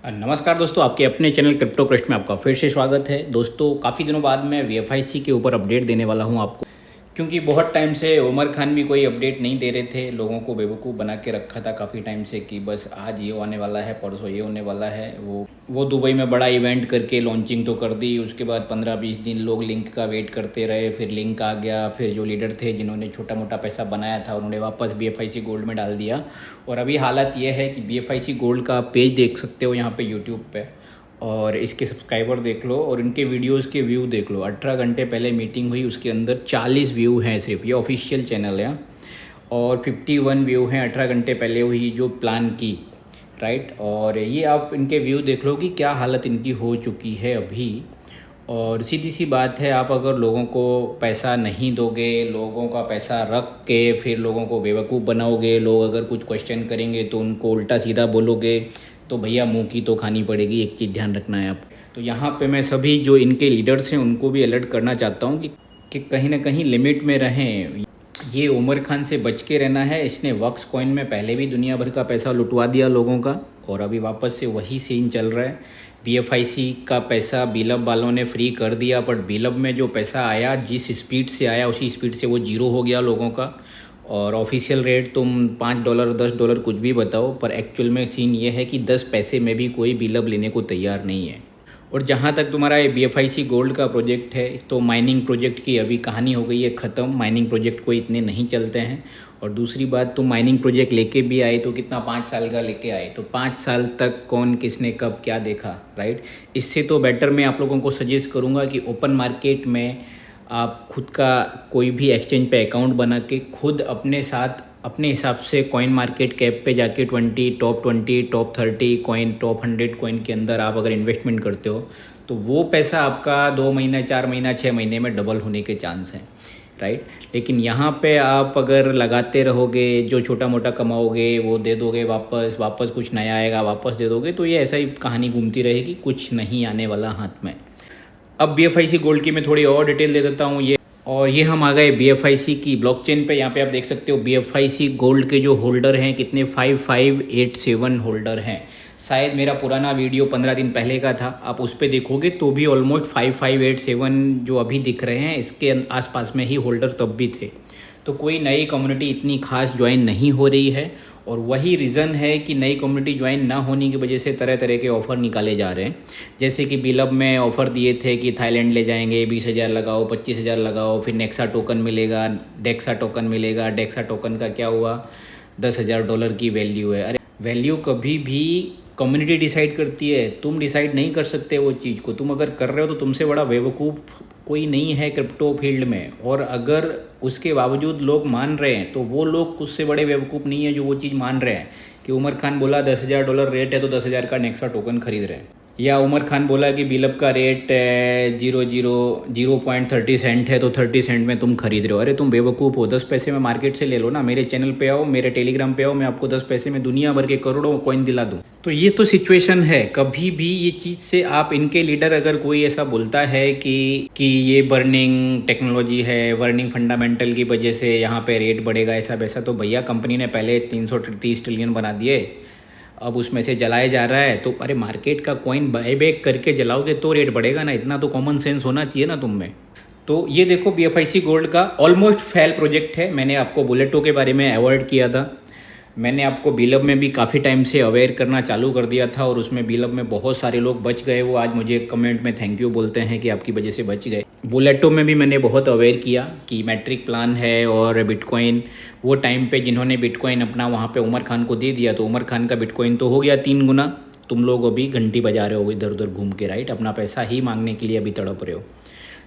नमस्कार दोस्तों, आपके अपने चैनल क्रिप्टो क्रस्ट में आपका फिर से स्वागत है। दोस्तों, काफ़ी दिनों बाद मैं वीएफआईसी के ऊपर अपडेट देने वाला हूं आपको, क्योंकि बहुत टाइम से उमर खान भी कोई अपडेट नहीं दे रहे थे। लोगों को बेवकूफ़ बना के रखा था काफ़ी टाइम से कि बस आज ये होने वाला है, परसों ये होने वाला है। वो दुबई में बड़ा इवेंट करके लॉन्चिंग तो कर दी, उसके बाद 15-20 दिन लोग लिंक का वेट करते रहे, फिर लिंक आ गया, फिर जो लीडर थे जिन्होंने छोटा मोटा पैसा बनाया था उन्होंने वापस बीएफआईसी गोल्ड में डाल दिया। और अभी हालत ये है कि बीएफआईसी गोल्ड का पेज देख सकते हो यहाँ पे यूट्यूब पे, और इसके सब्सक्राइबर देख लो और इनके वीडियोस के व्यू देख लो। 18 घंटे पहले मीटिंग हुई, उसके अंदर 40 व्यू हैं सिर्फ, ये ऑफिशियल चैनल है। और 51 व्यू हैं 18 घंटे पहले हुई जो प्लान की, राइट। और ये आप इनके व्यू देख लो कि क्या हालत इनकी हो चुकी है अभी। और सीधी सी बात है, आप अगर लोगों को पैसा नहीं दोगे, लोगों का पैसा रख के फिर लोगों को बेवकूफ़ बनाओगे, लोग अगर कुछ क्वेश्चन करेंगे तो उनको उल्टा सीधा बोलोगे, तो भैया मुंह की तो खानी पड़ेगी। एक चीज़ ध्यान रखना है आप। तो यहाँ पे मैं सभी जो इनके लीडर्स हैं उनको भी अलर्ट करना चाहता हूँ कि कहीं ना कहीं लिमिट में रहें। ये उमर खान से बच के रहना है। इसने वक्स कॉइन में पहले भी दुनिया भर का पैसा लुटवा दिया लोगों का, और अभी वापस से वही सीन चल रहा है। बीएफआईसी का पैसा बीलब वालों ने फ्री कर दिया, बट बीलब में जो पैसा आया जिस स्पीड से आया उसी स्पीड से वो जीरो हो गया लोगों का। और ऑफिशियल रेट तुम $5 $10 कुछ भी बताओ, पर एक्चुअल में सीन ये है कि 10 पैसे में भी कोई बीलब लेने को तैयार नहीं है। और जहाँ तक तुम्हारा ये बीएफआईसी गोल्ड का प्रोजेक्ट है, तो माइनिंग प्रोजेक्ट की अभी कहानी हो गई है ख़त्म। माइनिंग प्रोजेक्ट कोई इतने नहीं चलते हैं। और दूसरी बात, तुम माइनिंग प्रोजेक्ट लेके भी आए तो कितना 5 साल का लेके आए, तो 5 साल तक कौन किसने कब क्या देखा, राइट। इससे तो बेटर मैं आप लोगों को सजेस्ट करूँगा कि ओपन मार्केट में आप खुद का कोई भी एक्सचेंज पे अकाउंट बना के खुद अपने साथ अपने हिसाब से कॉइन मार्केट कैप पे जाके top 20 top 30 coin, top 100 coin के अंदर आप अगर इन्वेस्टमेंट करते हो तो वो पैसा आपका 2 महीना, 4 महीना, 6 महीने में डबल होने के चांस हैं, राइट। लेकिन यहाँ पे आप अगर लगाते रहोगे, जो छोटा मोटा कमाओगे वो दे दोगे वापस, वापस कुछ नया आएगा वापस दे दोगे, तो ये ऐसा ही कहानी घूमती रहेगी, कुछ नहीं आने वाला हाथ में। अब बीएफआईसी गोल्ड की मैं थोड़ी और डिटेल दे देता हूँ। ये हम आ गए बीएफआईसी की ब्लॉकचेन पे। यहाँ पे आप देख सकते हो बीएफआईसी गोल्ड के जो होल्डर हैं कितने 5587 होल्डर हैं। शायद मेरा पुराना वीडियो 15 दिन पहले का था, आप उस पर देखोगे तो भी ऑलमोस्ट 5587 जो अभी दिख रहे हैं इसके आसपास में ही होल्डर तब भी थे। तो कोई नई कम्युनिटी इतनी खास ज्वाइन नहीं हो रही है, और वही रीज़न है कि नई कम्युनिटी ज्वाइन ना होने की वजह से तरह तरह के ऑफ़र निकाले जा रहे हैं। जैसे कि बीलब में ऑफ़र दिए थे कि थाईलैंड ले जाएंगे, 20,000 लगाओ, 25,000 लगाओ, फिर नेक्सा टोकन मिलेगा, डेक्सा टोकन मिलेगा। डेक्सा टोकन का क्या हुआ, $10,000 की वैल्यू है। अरे वैल्यू कभी भी कम्युनिटी डिसाइड करती है, तुम डिसाइड नहीं कर सकते वो चीज़ को। तुम अगर कर रहे हो तो तुमसे बड़ा बेवकूफ़ कोई नहीं है क्रिप्टो फील्ड में। और अगर उसके बावजूद लोग मान रहे हैं तो वो लोग उससे बड़े बेवकूफ़ नहीं है जो वो चीज़ मान रहे हैं कि उमर खान बोला $10,000 रेट है तो 10,000 का नेक्सा टोकन खरीद रहे हैं, या उमर खान बोला कि बीलब का रेट 0.30 सेंट है तो 30 सेंट में तुम खरीद रहे हो। अरे तुम बेवकूफ़ हो, 10 पैसे में मार्केट से ले लो ना। मेरे चैनल पे आओ, मेरे टेलीग्राम पे आओ, मैं आपको 10 पैसे में दुनिया भर के करोड़ों कॉइन दिला दूँ। तो ये तो सिचुएशन है। कभी भी ये चीज़ से आप इनके लीडर अगर कोई ऐसा बोलता है कि ये बर्निंग टेक्नोलॉजी है, बर्निंग फंडामेंटल की वजह से यहाँ पे रेट बढ़ेगा ऐसा वैसा, तो भैया कंपनी ने पहले 330 ट्रिलियन बना दिए, अब उसमें से जलाया जा रहा है। तो अरे मार्केट का कॉइन बायबैक करके जलाओगे तो रेट बढ़ेगा ना, इतना तो कॉमन सेंस होना चाहिए ना तुम में। तो ये देखो बीएफआईसी गोल्ड का ऑलमोस्ट फेल प्रोजेक्ट है। मैंने आपको बुलेटो के बारे में अवॉइड किया था, मैंने आपको बीलब में भी काफ़ी टाइम से अवेयर करना चालू कर दिया था, और उसमें बीलब में बहुत सारे लोग बच गए। वो आज मुझे कमेंट में थैंक यू बोलते हैं कि आपकी वजह से बच गए। बुलेटो में भी मैंने बहुत अवेयर किया कि मैट्रिक प्लान है और बिटकॉइन, वो टाइम पे जिन्होंने बिटकॉइन अपना वहाँ पे उमर खान को दे दिया, तो उमर खान का बिटकॉइन तो हो गया 3 गुना। तुम लोग अभी घंटी बजा रहे हो इधर उधर घूम के, राइट, अपना पैसा ही मांगने के लिए अभी तड़प रहे हो।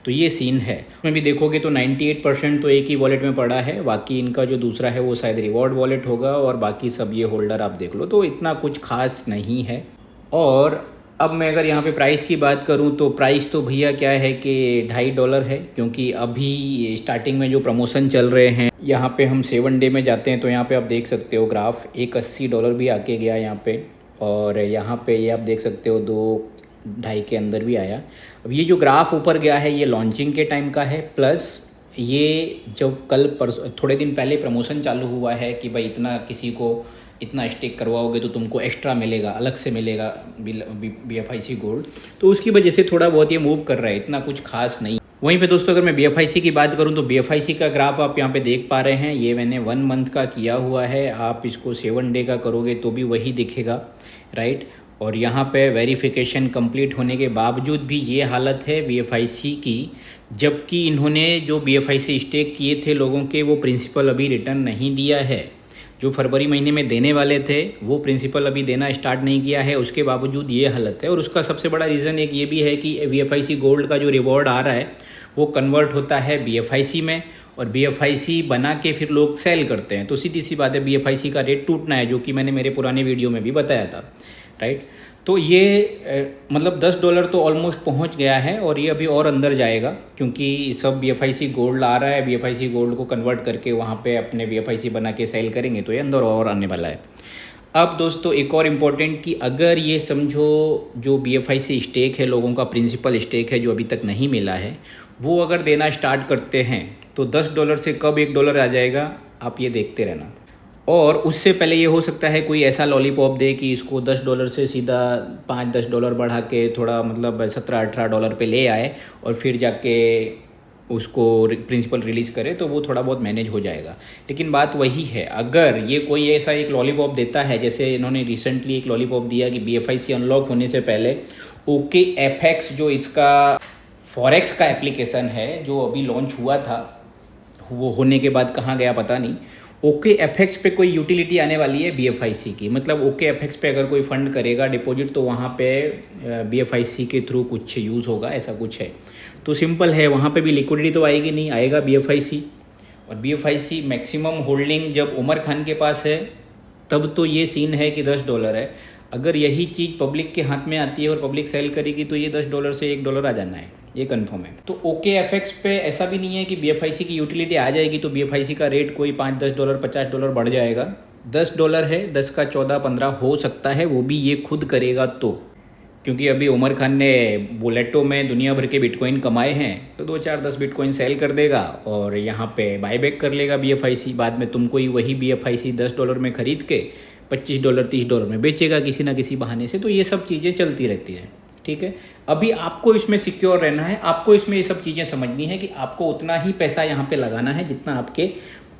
तो ये सीन है। उसमें भी देखोगे तो 98% तो एक ही वॉलेट में पड़ा है, बाकी इनका जो दूसरा है वो शायद रिवॉर्ड वॉलेट होगा, और बाकी सब ये होल्डर आप देख लो, तो इतना कुछ खास नहीं है। और अब मैं अगर यहाँ पे प्राइस की बात करूँ तो प्राइस तो भैया क्या है कि $2.5 है, क्योंकि अभी स्टार्टिंग में जो प्रमोशन चल रहे हैं, यहाँ पे हम 7 डे में जाते हैं तो यहाँ पे आप देख सकते हो ग्राफ, एक $80 भी आके गया यहाँ पे, और यहाँ पे ये आप देख सकते हो 2-2.5 के अंदर भी आया। अब ये जो ग्राफ ऊपर गया है ये लॉन्चिंग के टाइम का है, प्लस ये जब कल थोड़े दिन पहले प्रमोशन चालू हुआ है कि भाई इतना किसी को इतना स्टेक करवाओगे तो तुमको एक्स्ट्रा मिलेगा, अलग से मिलेगा BFIC गोल्ड। तो उसकी वजह से थोड़ा बहुत ये मूव कर रहा है, इतना कुछ खास नहीं। वहीं पे दोस्तों अगर मैं BFIC की बात करूं तो BFIC का ग्राफ आप यहाँ पे देख पा रहे हैं। ये मैंने 1 मंथ का किया हुआ है, आप इसको 7 डे का करोगे तो भी वही दिखेगा, राइट। और यहाँ पे वेरिफिकेशन कंप्लीट होने के बावजूद भी ये हालत है BFIC की, जबकि इन्होंने जो BFIC स्टेक किए थे लोगों के, वो प्रिंसिपल अभी रिटर्न नहीं दिया है। जो फरवरी महीने में देने वाले थे वो प्रिंसिपल अभी देना स्टार्ट नहीं किया है, उसके बावजूद ये हालत है। और उसका सबसे बड़ा रीज़न एक ये भी है कि BFIC गोल्ड का जो रिवॉर्ड आ रहा है वो कन्वर्ट होता है BFIC में, और BFIC बना के फिर लोग सेल करते हैं। तो सीधी सी बात है BFIC का रेट टूटना है, जो कि मैंने मेरे पुराने वीडियो में भी बताया था, राइट। तो ये मतलब $10 तो ऑलमोस्ट पहुंच गया है, और ये अभी और अंदर जाएगा, क्योंकि सब BFIC गोल्ड आ रहा है। BFIC गोल्ड को कन्वर्ट करके वहाँ पे अपने BFIC बना के सेल करेंगे, तो ये अंदर और आने वाला है। अब दोस्तों एक और इम्पॉर्टेंट कि अगर ये समझो जो BFIC स्टेक है, लोगों का प्रिंसिपल स्टेक है जो अभी तक नहीं मिला है, वो अगर देना स्टार्ट करते हैं तो $10 से कब $1 आ जाएगा आप ये देखते रहना। और उससे पहले ये हो सकता है कोई ऐसा लॉलीपॉप दे कि इसको $10 से सीधा $5-10 बढ़ा के थोड़ा मतलब $17-18 पे ले आए, और फिर जाके उसको प्रिंसिपल रिलीज़ करे, तो वो थोड़ा बहुत मैनेज हो जाएगा। लेकिन बात वही है, अगर ये कोई ऐसा एक लॉलीपॉप देता है, जैसे इन्होंने रिसेंटली एक लॉलीपॉप दिया कि BFIC अनलॉक होने से पहले OKFX जो इसका फॉरेक्स का एप्लीकेशन है जो अभी लॉन्च हुआ था, वो होने के बाद कहाँ गया पता नहीं, OKFX पे कोई यूटिलिटी आने वाली है BFIC की। मतलब OKFX पे अगर कोई फंड करेगा डिपॉजिट, तो वहाँ पे BFIC के थ्रू कुछ यूज़ होगा, ऐसा कुछ है। तो सिंपल है, वहाँ पे भी लिक्विडिटी तो आएगी नहीं, आएगा BFIC। और BFIC मैक्सिमम होल्डिंग जब उमर खान के पास है तब तो ये सीन है कि $10 है। अगर यही चीज़ पब्लिक के हाथ में आती है और पब्लिक सेल करेगी तो ये $10 से $1 आ जाना है, ये कंफर्म है। तो OKFX पे ऐसा भी नहीं है कि BFIC की यूटिलिटी आ जाएगी तो BFIC का रेट कोई $5-10 $50 बढ़ जाएगा। $10 है, 10 का 14-15 हो सकता है, वो भी ये खुद करेगा तो, क्योंकि अभी उमर खान ने बुलेटो में दुनिया भर के बिटकॉइन कमाए हैं, तो 2-4-10 बिटकॉइन सेल कर देगा और यहाँ पे बाईबैक कर लेगा BFIC। बाद में तुमको ही वही BFIC $10 में ख़रीद के $25 $30 में बेचेगा किसी ना किसी बहाने से। तो ये सब चीज़ें चलती रहती हैं, ठीक है। अभी आपको इसमें सिक्योर रहना है, आपको इसमें ये सब चीज़ें समझनी है कि आपको उतना ही पैसा यहाँ पे लगाना है जितना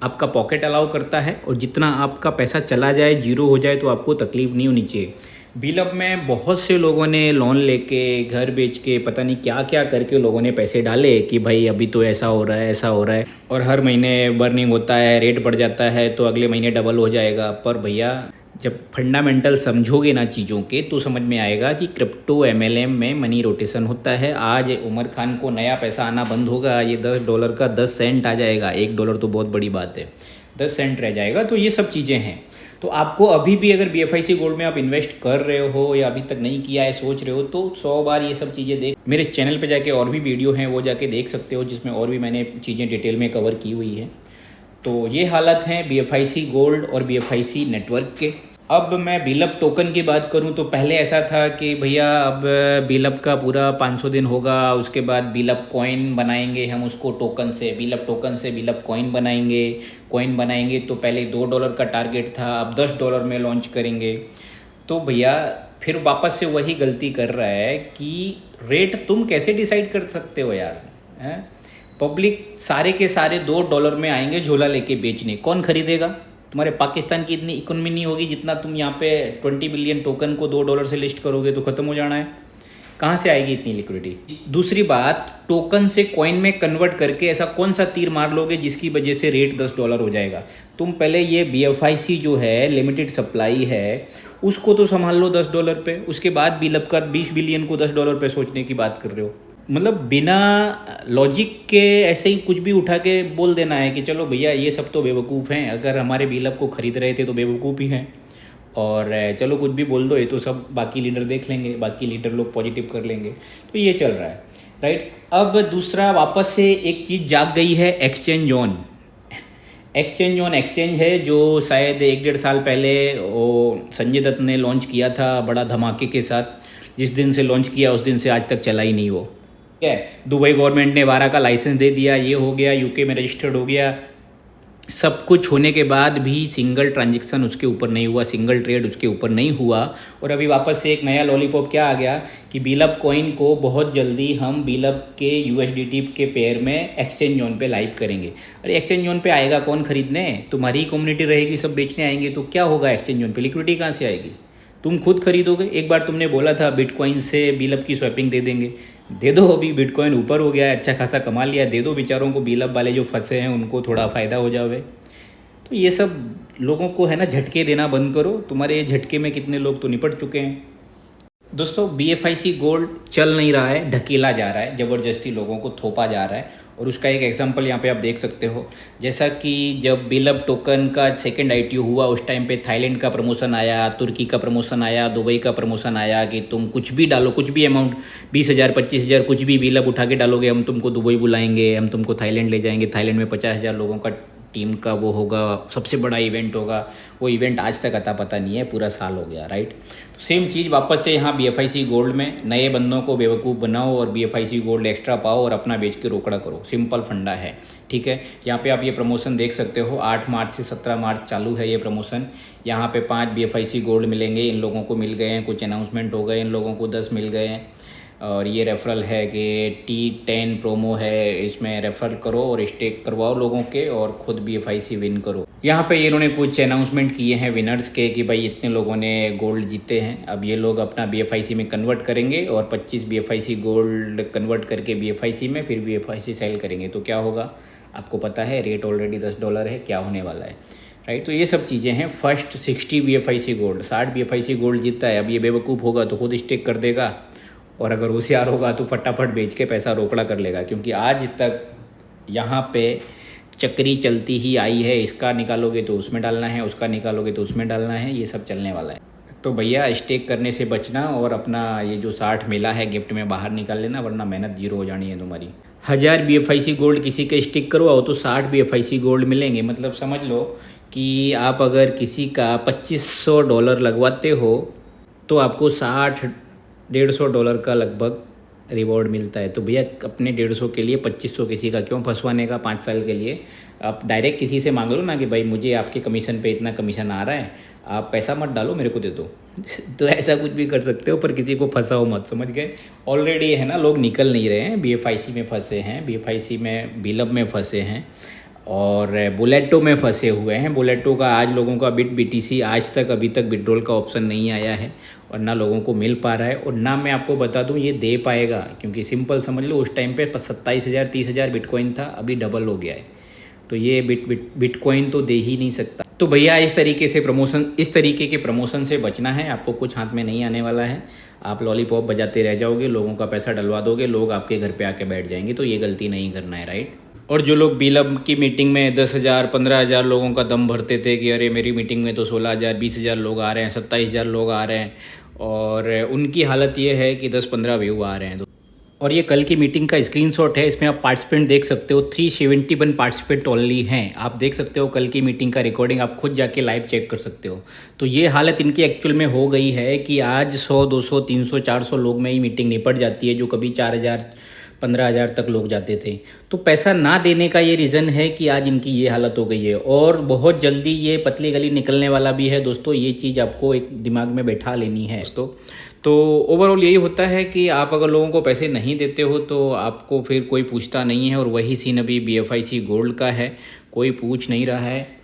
आपका पॉकेट अलाउ करता है, और जितना आपका पैसा चला जाए, जीरो हो जाए, तो आपको तकलीफ़ नहीं होनी चाहिए। बिलअप में बहुत से लोगों ने लोन लेके, घर बेच के, पता नहीं क्या क्या करके लोगों ने पैसे डाले कि भाई अभी तो ऐसा हो रहा है, ऐसा हो रहा है, और हर महीने बर्निंग होता है, रेट बढ़ जाता है तो अगले महीने डबल हो जाएगा। पर भैया जब फंडामेंटल समझोगे ना चीज़ों के, तो समझ में आएगा कि क्रिप्टो MLM में मनी रोटेशन होता है। आज उमर खान को नया पैसा आना बंद होगा, ये $10 का 10 सेंट आ जाएगा, $1 तो बहुत बड़ी बात है, 10 सेंट रह जाएगा। तो ये सब चीज़ें हैं। तो आपको अभी भी अगर BFIC गोल्ड में आप इन्वेस्ट कर रहे हो या अभी तक नहीं किया है, सोच रहे हो, तो 100 बार ये सब चीज़ें देख, मेरे चैनल पे जाके और भी वीडियो हैं वो जाके देख सकते हो, जिसमें और भी मैंने चीज़ें डिटेल में कवर की हुई है। तो ये हालत है BFIC गोल्ड और BFIC नेटवर्क के। अब मैं बिलअप टोकन की बात करूं तो पहले ऐसा था कि भैया अब बिलअप का पूरा 500 दिन होगा, उसके बाद बिलअप कॉइन बनाएंगे हम उसको टोकन से, बिलअप टोकन से बिलअप कॉइन बनाएंगे। तो पहले $2 का टारगेट था, अब $10 में लॉन्च करेंगे। तो भैया फिर वापस से वही गलती कर रहा है कि रेट तुम कैसे डिसाइड कर सकते हो यार, हैं? पब्लिक सारे के सारे $2 में आएंगे झोला लेके बेचने, कौन खरीदेगा? तुम्हारे पाकिस्तान की इतनी इकोनॉमी नहीं होगी जितना तुम यहाँ पे 20 बिलियन टोकन को $2 से लिस्ट करोगे तो ख़त्म हो जाना है। कहाँ से आएगी इतनी लिक्विडिटी? दूसरी बात, टोकन से कॉइन में कन्वर्ट करके ऐसा कौन सा तीर मार लोगे जिसकी वजह से रेट $10 हो जाएगा? तुम पहले ये BFIC जो है लिमिटेड सप्लाई है, उसको तो संभाल लो $10 पे, उसके बाद बिलअप का 20 बिलियन को $10 पे सोचने की बात कर रहे हो। मतलब बिना लॉजिक के ऐसे ही कुछ भी उठा के बोल देना है कि चलो भैया ये सब तो बेवकूफ़ हैं, अगर हमारे बिलअप को ख़रीद रहे थे तो बेवकूफ़ ही हैं, और चलो कुछ भी बोल दो, ये तो सब बाकी लीडर देख लेंगे, बाकी लीडर लोग पॉजिटिव कर लेंगे। तो ये चल रहा है, राइट। अब दूसरा वापस से एक चीज़ जाग गई है, एक्सचेंज ऑन एक्सचेंज है, जो शायद 1-1.5 साल पहले वो संजय दत्त ने लॉन्च किया था बड़ा धमाके के साथ। जिस दिन से लॉन्च किया उस दिन से आज तक चला ही नहीं वो, है। दुबई गवर्नमेंट ने 12 का लाइसेंस दे दिया, ये हो गया, UK में रजिस्टर्ड हो गया, सब कुछ होने के बाद भी सिंगल ट्रांजैक्शन उसके ऊपर नहीं हुआ, सिंगल ट्रेड उसके ऊपर नहीं हुआ। और अभी वापस से एक नया लॉलीपॉप क्या आ गया कि बीलब कॉइन को बहुत जल्दी हम बीलब के यूएसडीटी के पेयर में एक्सचेंज जोन पे लाइव करेंगे। अरे एक्सचेंज जोन पे आएगा कौन खरीदने? तुम्हारी ही कम्युनिटी रहेगी, सब बेचने आएंगे, तो क्या होगा एक्सचेंज जोन पे? लिक्विडिटी कहाँ से आएगी? तुम खुद खरीदोगे। एक बार तुमने बोला था बिटकॉइन से बीलब की स्वैपिंग दे देंगे, दे दो। अभी बिटकॉइन ऊपर हो गया है, अच्छा खासा कमा लिया, दे दो बेचारों को, बीलब वाले जो फंसे हैं उनको थोड़ा फ़ायदा हो जावे। तो ये सब लोगों को है ना झटके देना बंद करो। तुम्हारे ये झटके में कितने लोग तो निपट चुके हैं। दोस्तों BFIC गोल्ड चल नहीं रहा है, ढकेला जा रहा है, ज़बरदस्ती लोगों को थोपा जा रहा है। और उसका एक एग्जांपल यहाँ पे आप देख सकते हो, जैसा कि जब बीलब टोकन का सेकंड ITO हुआ उस टाइम पे थाईलैंड का प्रमोशन आया, तुर्की का प्रमोशन आया, दुबई का प्रमोशन आया कि तुम कुछ भी डालो, कुछ भी अमाउंट 20,000 25,000 कुछ भी बीलब उठा के डालोगे, हम तुमको दुबई बुलाएंगे, हम तुमको थाईलैंड ले जाएंगे, थाईलैंड में 50,000 लोगों का टीम का वो होगा, सबसे बड़ा इवेंट होगा। वो इवेंट आज तक अता पता नहीं है, पूरा साल हो गया, राइट। तो सेम चीज़ वापस से यहाँ BFIC गोल्ड में नए बंदों को बेवकूफ़ बनाओ और BFIC गोल्ड एक्स्ट्रा पाओ और अपना बेच के रोकड़ा करो। सिंपल फंडा है, ठीक है। यहाँ पे आप ये प्रमोशन देख सकते हो, 8 मार्च से 17 मार्च चालू है ये प्रमोशन। यहाँ पे 5 BFIC गोल्ड मिलेंगे, इन लोगों को मिल गए हैं, कुछ अनाउंसमेंट हो गए, इन लोगों को 10 मिल गए हैं। और ये रेफरल है कि T10 प्रोमो है, इसमें रेफर करो और स्टेक करवाओ लोगों के और खुद BFIC विन करो। यहाँ पे इन्होंने कुछ अनाउंसमेंट किए हैं विनर्स के कि भाई इतने लोगों ने गोल्ड जीते हैं। अब ये लोग अपना BFIC में कन्वर्ट करेंगे और 25 BFIC गोल्ड कन्वर्ट करके BFIC में फिर BFIC सेल करेंगे। तो क्या होगा आपको पता है, रेट ऑलरेडी $10 है, क्या होने वाला है, राइट। तो ये सब चीज़ें हैं। First 60 BFIC gold, 60 BFIC gold जीतता है। अब ये बेवकूफ़ होगा तो खुद स्टेक कर देगा, और अगर होशियार होगा तो फटाफट बेच के पैसा रोकड़ा कर लेगा। क्योंकि आज तक यहाँ पे चक्री चलती ही आई है, इसका निकालोगे तो उसमें डालना है, उसका निकालोगे तो उसमें डालना है, ये सब चलने वाला है। तो भैया स्टेक करने से बचना और अपना ये जो 60 मिला है गिफ्ट में बाहर निकाल लेना, वरना मेहनत जीरो हो जानी है तुम्हारी। 1000 BFIC गोल्ड किसी के स्टिक करवाओ तो 60 BFIC गोल्ड मिलेंगे। मतलब समझ लो कि आप अगर किसी का $2500 लगवाते हो तो आपको 150 का लगभग रिवॉर्ड मिलता है। तो भैया अपने 150 के लिए 2500 किसी का क्यों फंसवाने का 5 साल के लिए? आप डायरेक्ट किसी से मांग लो ना कि भाई मुझे आपके कमीशन पे इतना कमीशन आ रहा है, आप पैसा मत डालो, मेरे को दे दो। तो ऐसा कुछ भी कर सकते हो, पर किसी को फंसाओ मत, समझ गए। ऑलरेडी है ना लोग निकल नहीं रहे हैं, BFIC में फंसे हैं, BFIC में बीलब में फंसे हैं और बुलेटो में फंसे हुए हैं। बुलेटो का आज लोगों का बिट BTC आज तक अभी तक विड्रॉल का ऑप्शन नहीं आया है और ना लोगों को मिल पा रहा है, और ना मैं आपको बता दूं ये दे पाएगा। क्योंकि सिंपल समझ लो उस टाइम पे 27,000 30,000 बिटकॉइन था, अभी डबल हो गया है। तो ये बिटकॉइन तो दे ही नहीं सकता। तो भैया इस तरीके के प्रमोशन से बचना है, आपको कुछ हाथ में नहीं आने वाला है। आप लॉलीपॉप बजाते रह जाओगे, लोगों का पैसा डलवा दोगे, लोग आपके घर पे आके बैठ जाएंगे। तो ये गलती नहीं करना है, राइट। और जो लोग बीलब की मीटिंग में 10,000 15,000 लोगों का दम भरते थे कि अरे मेरी मीटिंग में तो 16,000 20,000 लोग आ रहे हैं, 27,000 लोग आ रहे हैं, और उनकी हालत ये है कि 10-15 व्यू आ रहे हैं। और ये कल की मीटिंग का स्क्रीनशॉट है, इसमें आप पार्टिसिपेंट देख सकते हो, 371 पार्टिसिपेंट ओनली हैं। आप देख सकते हो कल की मीटिंग का रिकॉर्डिंग, आप खुद जाके लाइव चेक कर सकते हो। तो ये हालत इनकी एक्चुअल में हो गई है कि आज 100 200 300 400 लोग में ही मीटिंग निपट जाती है, जो कभी 4,000 15,000 तक लोग जाते थे। तो पैसा ना देने का ये रीज़न है कि आज इनकी ये हालत हो गई है, और बहुत जल्दी ये पतली गली निकलने वाला भी है दोस्तों। ये चीज़ आपको एक दिमाग में बैठा लेनी है दोस्तों। तो ओवरऑल यही होता है कि आप अगर लोगों को पैसे नहीं देते हो तो आपको फिर कोई पूछता नहीं है, और वही सीन अभी BFIC गोल्ड का है, कोई पूछ नहीं रहा है।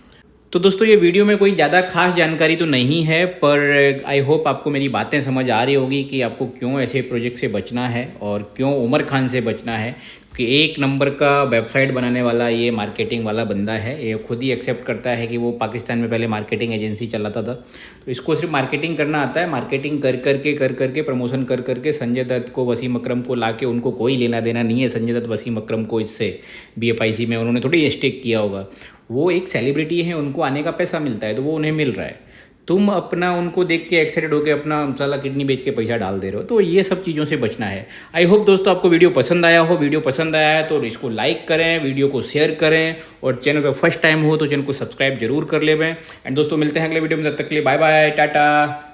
तो दोस्तों ये वीडियो में कोई ज़्यादा खास जानकारी तो नहीं है, पर आई होप आपको मेरी बातें समझ आ रही होगी कि आपको क्यों ऐसे प्रोजेक्ट से बचना है और क्यों उमर खान से बचना है। कि एक नंबर का वेबसाइट बनाने वाला ये मार्केटिंग वाला बंदा है, ये खुद ही एक्सेप्ट करता है कि वो पाकिस्तान में पहले मार्केटिंग एजेंसी चलाता था। तो इसको सिर्फ मार्केटिंग करना आता है, मार्केटिंग कर करके प्रमोशन कर करके संजय दत्त को वसीम अकरम को लाके, उनको कोई लेना देना नहीं है संजय दत्त वसीम अकरम को इससे। BFIC में उन्होंने थोड़ी स्टेक किया होगा, वो एक सेलिब्रिटी है, उनको आने का पैसा मिलता है तो वो उन्हें मिल रहा है। तुम अपना उनको देख के एक्साइटेड होकर अपना साला किडनी बेच के पैसा डाल दे रहे हो। तो ये सब चीज़ों से बचना है। आई होप दोस्तों आपको वीडियो पसंद आया हो। वीडियो पसंद आया है तो इसको लाइक करें, वीडियो को शेयर करें, और चैनल पे फर्स्ट टाइम हो तो चैनल को सब्सक्राइब जरूर कर लें। एंड दोस्तों मिलते हैं अगले वीडियो में, तब तक के लिए बाय बाय, टाटा।